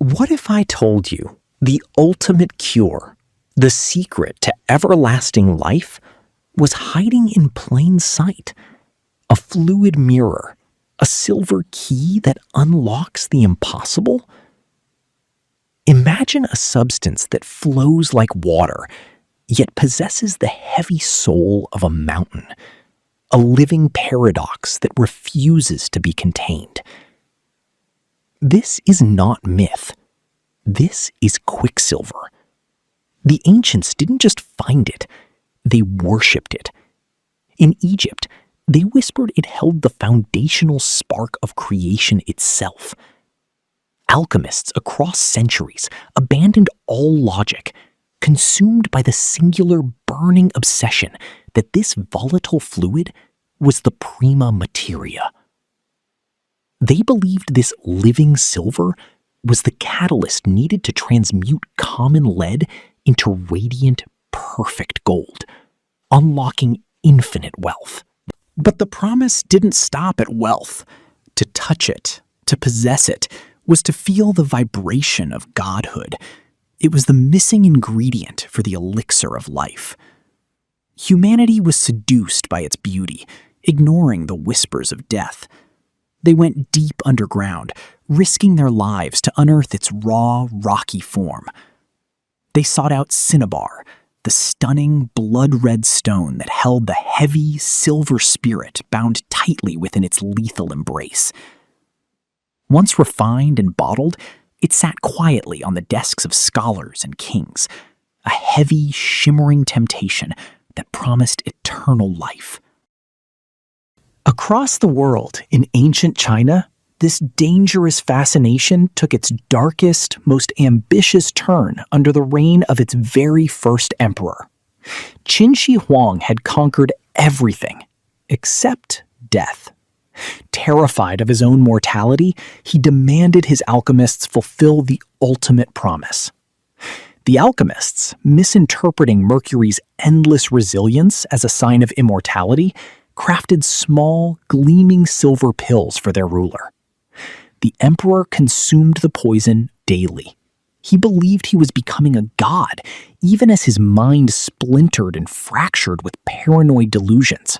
What if I told you the ultimate cure, the secret to everlasting life, was hiding in plain sight? A fluid mirror, a silver key that unlocks the impossible? Imagine a substance that flows like water, yet possesses the heavy soul of a mountain, a living paradox that refuses to be contained. This is not myth. This is Quicksilver. The ancients didn't just find it, they worshipped it. In Egypt, they whispered it held the foundational spark of creation itself. Alchemists across centuries abandoned all logic, consumed by the singular burning obsession that this volatile fluid was the prima materia. They believed this living silver was the catalyst needed to transmute common lead into radiant, perfect gold, unlocking infinite wealth. But the promise didn't stop at wealth. To touch it, to possess it, was to feel the vibration of godhood. It was the missing ingredient for the elixir of life. Humanity was seduced by its beauty, ignoring the whispers of death. They went deep underground, risking their lives to unearth its raw, rocky form. They sought out cinnabar, the stunning, blood-red stone that held the heavy, silver spirit bound tightly within its lethal embrace. Once refined and bottled, it sat quietly on the desks of scholars and kings, a heavy, shimmering temptation that promised eternal life. Across the world, in ancient China, this dangerous fascination took its darkest, most ambitious turn under the reign of its very first emperor. Qin Shi Huang had conquered everything except death. Terrified of his own mortality, he demanded his alchemists fulfill the ultimate promise. The alchemists, misinterpreting Mercury's endless resilience as a sign of immortality, crafted small, gleaming silver pills for their ruler. The emperor consumed the poison daily. He believed he was becoming a god, even as his mind splintered and fractured with paranoid delusions.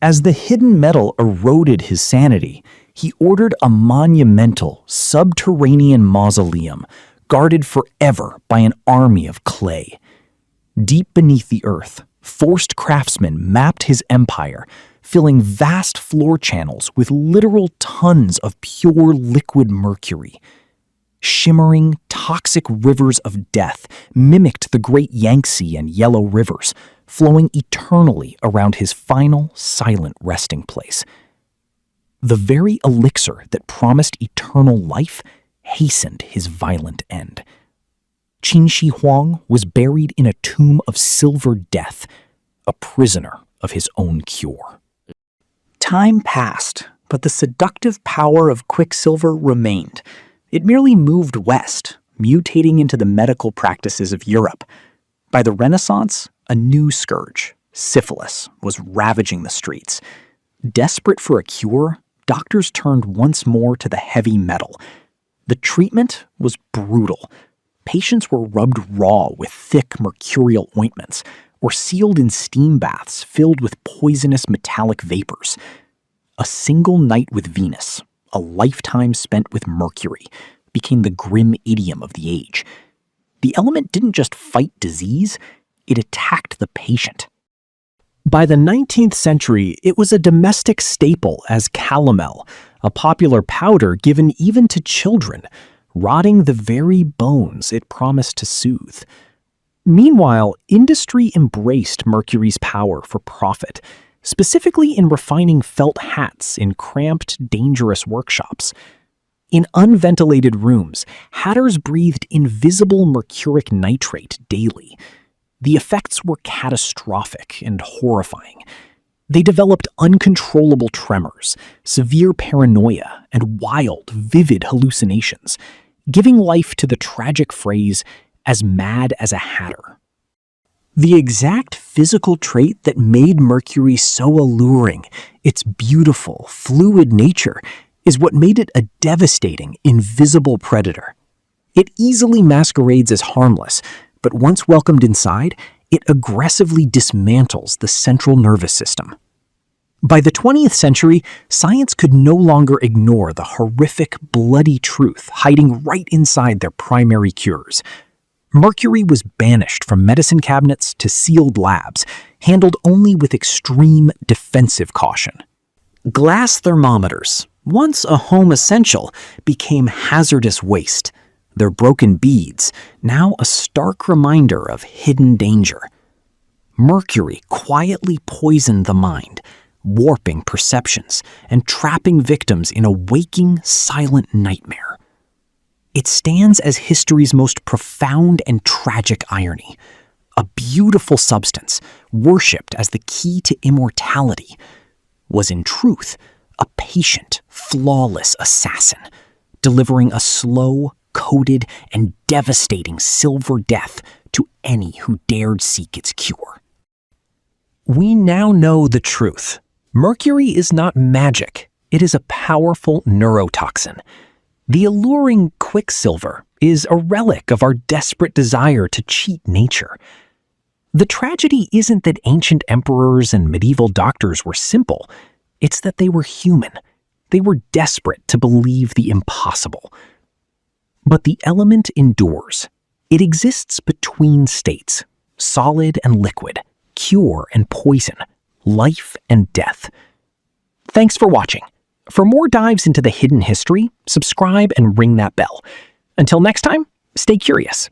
As the hidden metal eroded his sanity, he ordered a monumental, subterranean mausoleum guarded forever by an army of clay. Deep beneath the earth, forced craftsmen mapped his empire, filling vast floor channels with literal tons of pure liquid mercury. Shimmering, toxic rivers of death mimicked the great Yangtze and Yellow rivers, flowing eternally around his final, silent resting place. The very elixir that promised eternal life hastened his violent end. Qin Shi Huang was buried in a tomb of silver death, a prisoner of his own cure. Time passed, but the seductive power of Quicksilver remained. It merely moved west, mutating into the medical practices of Europe. By the Renaissance, a new scourge, syphilis, was ravaging the streets. Desperate for a cure, doctors turned once more to the heavy metal. The treatment was brutal. Patients were rubbed raw with thick mercurial ointments, or sealed in steam baths filled with poisonous metallic vapors. A single night with Venus, a lifetime spent with Mercury, became the grim idiom of the age. The element didn't just fight disease, it attacked the patient. By the 19th century, it was a domestic staple as calomel, a popular powder given even to children, rotting the very bones it promised to soothe. Meanwhile, industry embraced Mercury's power for profit, specifically in refining felt hats in cramped, dangerous workshops. In unventilated rooms, hatters breathed invisible mercuric nitrate daily. The effects were catastrophic and horrifying. They developed uncontrollable tremors, severe paranoia, and wild, vivid hallucinations, giving life to the tragic phrase, "as mad as a hatter." The exact physical trait that made Mercury so alluring, its beautiful, fluid nature, is what made it a devastating, invisible predator. It easily masquerades as harmless, but once welcomed inside, it aggressively dismantles the central nervous system. By the 20th century, science could no longer ignore the horrific, bloody truth hiding right inside their primary cures. Mercury was banished from medicine cabinets to sealed labs, handled only with extreme defensive caution. Glass thermometers, once a home essential, became hazardous waste. Their broken beads, now a stark reminder of hidden danger. Mercury quietly poisoned the mind, warping perceptions and trapping victims in a waking, silent nightmare. It stands as history's most profound and tragic irony. A beautiful substance, worshipped as the key to immortality, was in truth a patient, flawless assassin, delivering a slow, coded, and devastating silver death to any who dared seek its cure. We now know the truth. Mercury is not magic. It is a powerful neurotoxin. The alluring Quicksilver is a relic of our desperate desire to cheat nature. The tragedy isn't that ancient emperors and medieval doctors were simple. It's that they were human. They were desperate to believe the impossible. But the element endures. It exists between states, solid and liquid, cure and poison, life and death. Thanks for watching. For more dives into the hidden history, subscribe and ring that bell. Until next time, stay curious.